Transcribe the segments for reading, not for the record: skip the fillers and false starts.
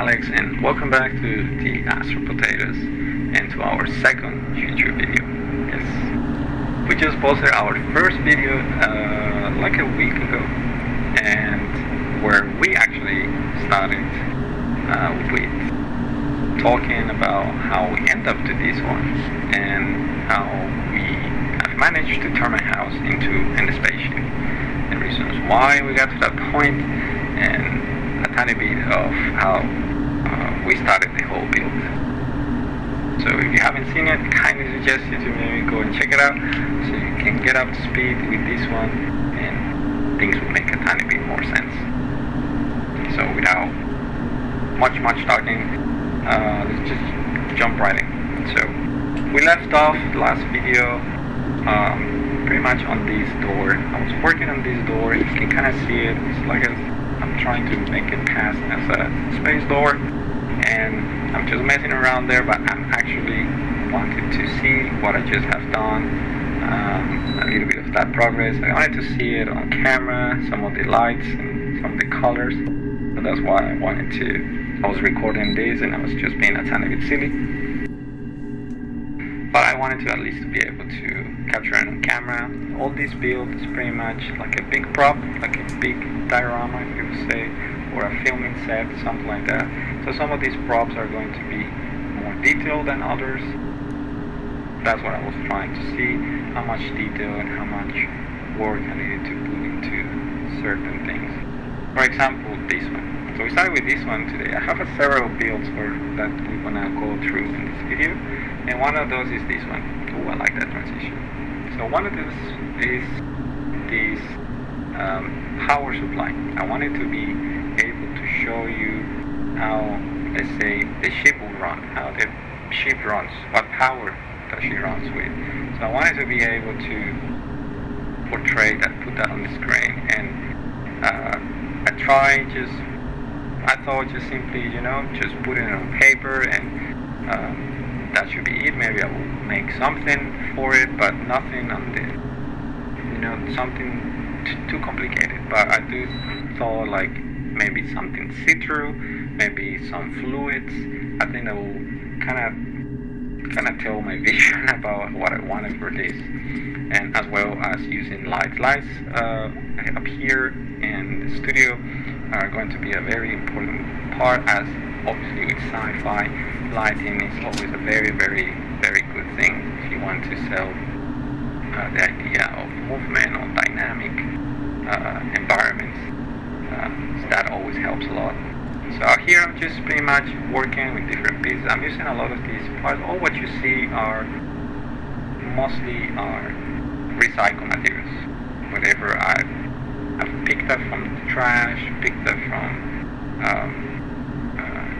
Alex, and welcome back to the Astro Potatoes and to our second YouTube video. Yes, we just posted our first video like a week ago, and where we actually started with talking about how we end up to this one and how we have managed to turn my house into a spaceship, and reasons why we got to that point, and a tiny bit of how we started the whole build. So if you haven't seen it, I kindly suggest you to maybe go and check it out so you can get up to speed with this one and things will make a tiny bit more sense. So without much talking, let's just jump right in. So we left off the last video pretty much on this door. I was working on this door. You can kind of see it. It's like I'm trying to make it pass as a space door, and I'm just messing around there, but I'm actually wanted to see what I just have done, a little bit of that progress. I wanted to see it on camera, some of the lights and some of the colors, so that's why I was recording this, and I was just being a tiny bit silly, but I wanted to at least be able to capture it on camera. All this build is pretty much like a big prop, like a big diorama, if you would say, or a filming set, something like that. So some of these props are going to be more detailed than others. That's what I was trying to see, how much detail and how much work I needed to put into certain things. For example, this one. So we started with this one today. I have several builds that we're gonna go through in this video, and one of those is this one. Oh, I like that transition. So one of those is this power supply. I wanted to be able to show you how, let's say, the ship will run, how the ship runs, what power that she runs with. So I wanted to be able to portray that, put that on the screen, and I thought just simply, just put it on paper, and that should be it. Maybe I will make something for it, but nothing on the, something too complicated. But I do thought like maybe something see-through, maybe some fluids. I think that will kind of tell my vision about what I wanted for this, and as well as using lights up here in the studio are going to be a very important part, as obviously with sci-fi, lighting is always a very good thing if you want to sell the idea of movement or dynamic environments. So that always helps a lot. So here I'm just pretty much working with different pieces. I'm using a lot of these parts. All what you see mostly are recycled materials. Whatever I've picked up from the trash, picked up from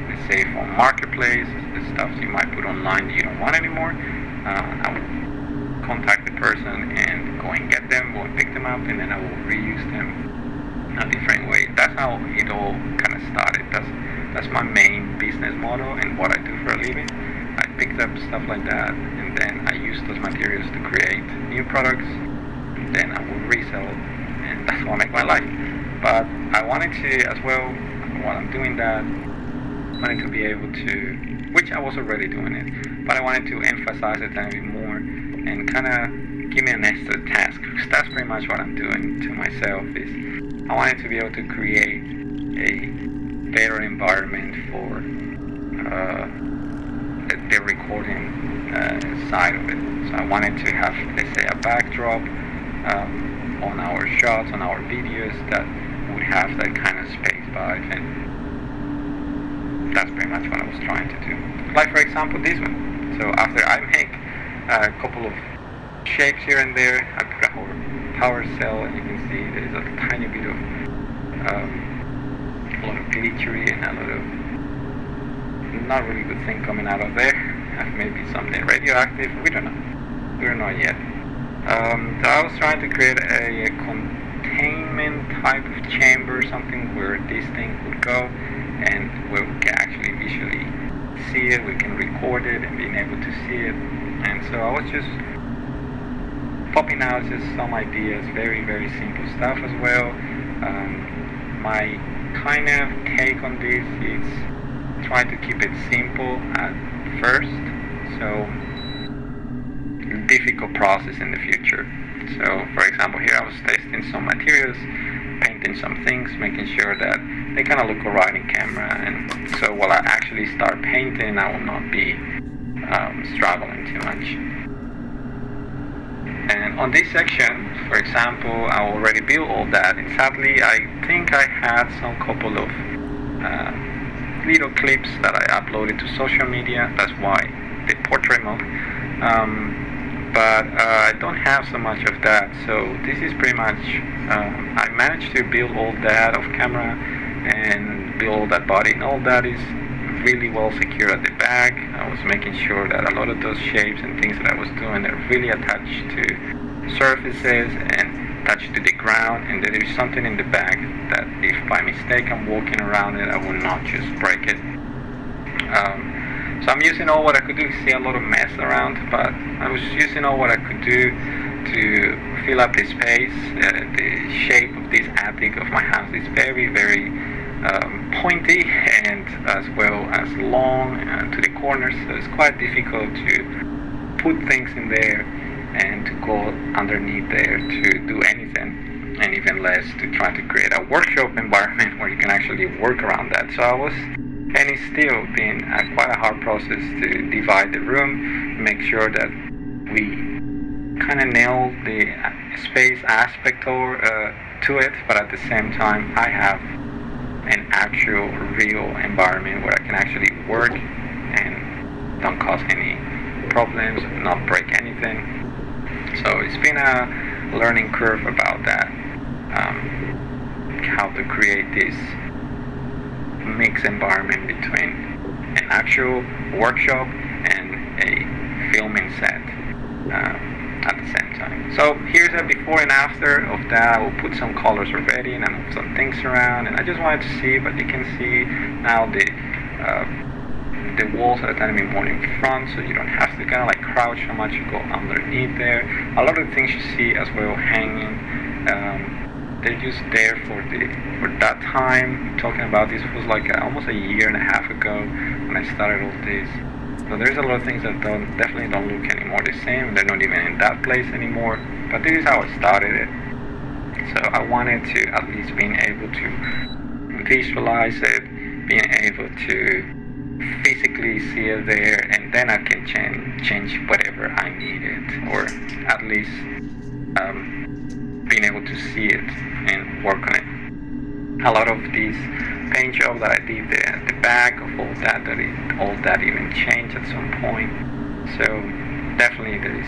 let's say from marketplace, the stuff you might put online that you don't want anymore. I will contact the person and go and get them, go and pick them up, and then I will reuse them in a different way. That's how it all kind of started. That's my main business model and what I do for a living. I picked up stuff like that, and then I use those materials to create new products, and then I will resell it, and that's how I make my life. But I wanted to, as well, while I'm doing that, I wanted to be able to, which I was already doing it, but I wanted to emphasize it a little bit more and kind of give me an extra task, because that's pretty much what I'm doing to myself. Is I wanted to be able to create a better environment for the recording side of it. So I wanted to have, let's say, a backdrop on our shots, on our videos, that would have that kind of space vibe, and that's pretty much what I was trying to do. Like for example this one. So after I make a couple of shapes here and there, I put our power cell, and you can see there's a tiny bit of a lot of glittery and a lot of not really good thing coming out of there. Maybe something radioactive, we don't know yet. So I was trying to create a containment type of chamber, something where this thing would go and where we can actually visually see it, we can record it and being able to see it. And so I was just popping out just some ideas, very simple stuff as well. My kind of take on this is try to keep it simple at first, so difficult process in the future. So for example, here I was testing some materials, painting some things, making sure that they kind of look alright in camera, and so while I actually start painting, I will not be struggling too much. And on this section, for example, I already built all that, and sadly I think I had some couple of little clips that I uploaded to social media. That's why the portrait mode. But I don't have so much of that, so this is pretty much I managed to build all that off camera and build all that body, and all that is really well secured at the back. I was making sure that a lot of those shapes and things that I was doing are really attached to surfaces and attached to the ground, and there is something in the back that if by mistake I'm walking around it, I will not just break it. So I'm using all what I could do. See a lot of mess around, but I was using all what I could do to fill up the space. The shape of this attic of my house is very, very pointy and as well as long to the corners, so it's quite difficult to put things in there and to go underneath there to do anything, and even less to try to create a workshop environment where you can actually work around that. So I was, and it's still been quite a hard process to divide the room, make sure that we kind of nail the space aspect to it, but at the same time I have an actual real environment where I can actually work and don't cause any problems, not break anything. So it's been a learning curve about that, how to create this mixed environment between an actual workshop and a filming set at the same time. So here's a before and after of that. I will put some colors already and I move some things around, and I just wanted to see, but you can see now the walls are a tiny bit more in front, so you don't have to kind of like crouch so much, you go underneath there. A lot of the things you see as well hanging, they're just there for that time. Talking about this was like almost a year and a half ago when I started all this. So there's a lot of things that definitely don't look anymore the same. They're not even in that place anymore. But this is how I started it. So I wanted to at least being able to visualize it, being able to physically see it there, and then I can change whatever I needed, or at least being able to see it and work on it. A lot of these paint job that I did the back of all that even changed at some point. So definitely there is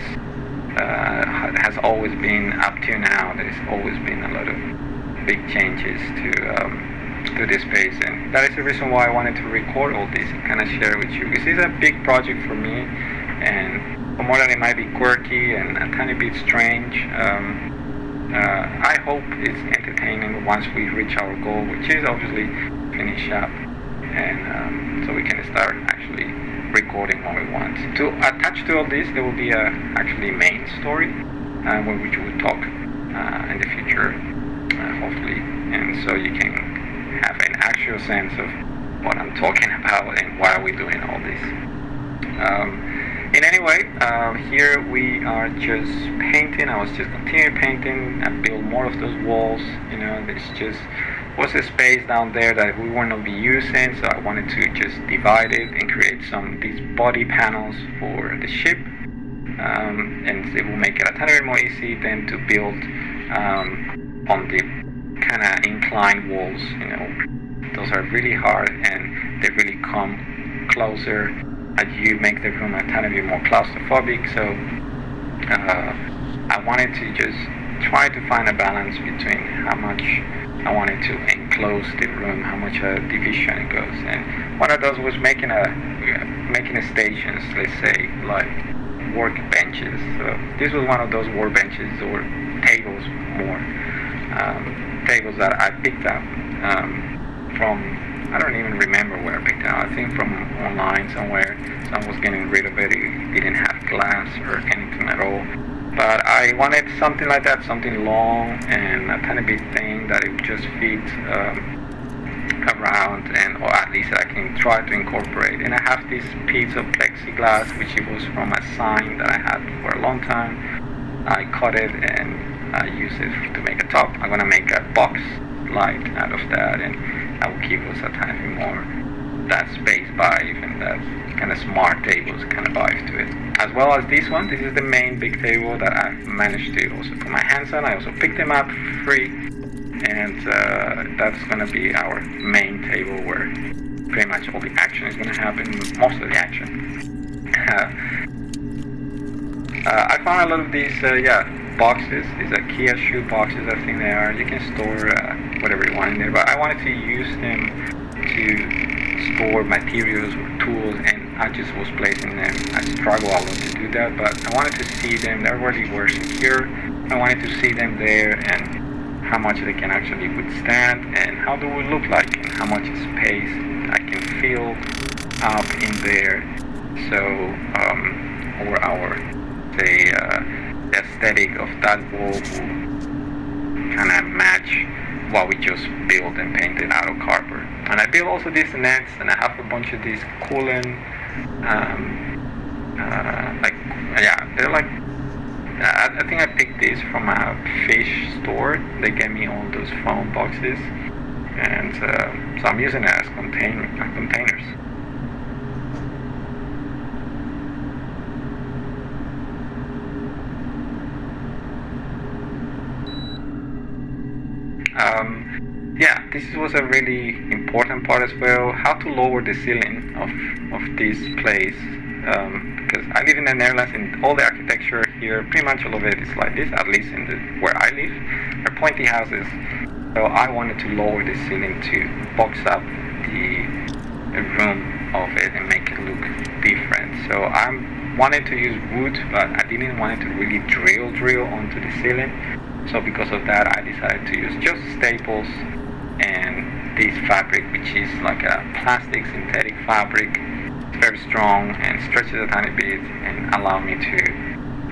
has always been up to now. There's always been a lot of big changes to this space, and that is the reason why I wanted to record all this and kind of share with you. This is a big project for me, and for more than it might be quirky and a tiny bit strange, I hope it's entertaining once we reach our goal, which is obviously finish up, and so we can start actually recording what we want. To attach to all this, there will be a actually main story, which we will talk in the future, hopefully, and so you can have an actual sense of what I'm talking about and why are we doing all this. In any way, here we are just painting. I was just continuing painting. I built more of those walls. You know, there's just was a space down there that we were not be using, so I wanted to just divide it and create these body panels for the ship, and it will make it a tiny bit more easy than to build on the kind of inclined walls. You know, those are really hard and they really come closer as you make the room a tiny bit more claustrophobic. So I wanted to just try to find a balance between how much I wanted to enclose the room, how much division it goes. And one of those was making stations, let's say, like work benches. So this was one of those work benches, or tables more, tables that I picked up from, I don't even remember where I picked up. I think from online somewhere. Someone was getting rid of it. It didn't have glass or anything at all. But I wanted something like that, something long and a tiny bit thin that it would just fit around, and or at least I can try to incorporate. And I have this piece of plexiglass, which it was from a sign that I had for a long time. I cut it and I use it to make a top. I'm gonna make a box light out of that, and I will give us a tiny more that space vibe and that kind of smart tables kind of vibe to it. As well as this one, this is the main big table that I've managed to also put my hands on. I also picked them up free, and that's gonna be our main table where pretty much all the action is gonna happen, most of the action. I found a lot of these boxes. These are Kia shoe boxes, I think they are. You can store whatever you want in there, but I wanted to use them to store materials or tools, and I just was placing them. I struggle a lot to do that, but I wanted to see them. They already were secure. I wanted to see them there and how much they can actually withstand and how they will look like and how much space I can fill up in there. So, or the aesthetic of that wall will kind of match what we just built and painted out of cardboard. And I built also these nets, and I have a bunch of these cooling, they're like, I think I picked these from a fish store. They gave me all those foam boxes, and so I'm using it as containers. This was a really important part as well, how to lower the ceiling of this place, because I live in the Netherlands and all the architecture here, pretty much all of it is like this, at least in where I live. They're pointy houses, so I wanted to lower the ceiling to box up the room of it and make it look different. So I wanted to use wood, but I didn't want it to really drill onto the ceiling. So because of that, I decided to use just staples and this fabric, which is like a plastic synthetic fabric. It's very strong and stretches a tiny bit and allow me to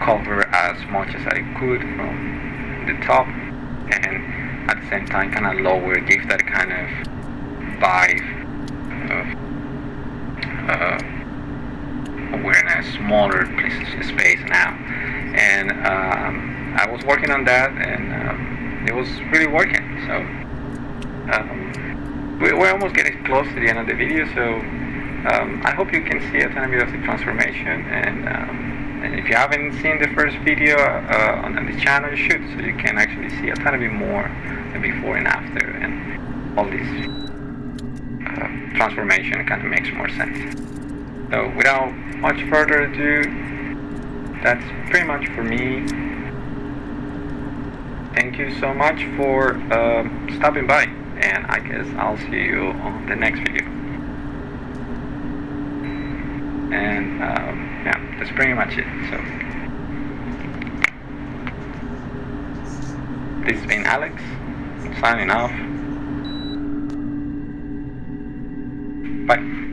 cover as much as I could from the top, and at the same time kind of lower, give that kind of vibe of we're in a smaller space now. And I was working on that, and it was really working. So we're almost getting close to the end of the video, so I hope you can see a tiny bit of the transformation, and if you haven't seen the first video on the channel, you should, so you can actually see a tiny bit more the before and after, and all this transformation kind of makes more sense. So without much further ado, that's pretty much for me. Thank you so much for stopping by, and I guess I'll see you on the next video. And that's pretty much it. So this has been Alex, signing off. Bye.